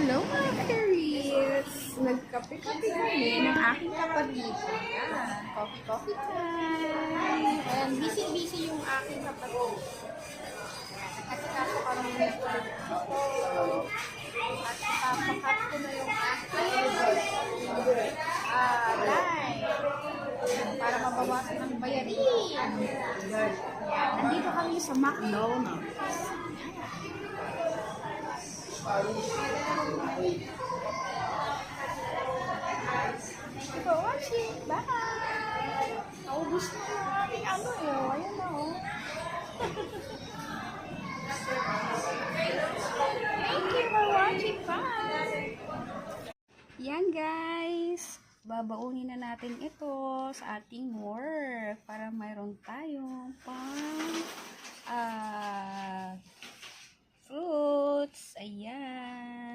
Hello mga Karis! Nagkape-kape kami ng aking kapatid. Ayan, coffee time. And busy-busy yung aking kapatid. Kasi kaso kami nagtulog ako. At ipapakat ko na yung aking live para mabawasan ang bayarin. Ayan, nandito kami sa McDonald's. Thank you for watching. Bye! Naubos na yung aming ano eh. Ayan na oh. Thank you for watching. Bye! Yan guys. Babaunin na natin ito sa ating work para mayroon tayong pang fruits. Ayan.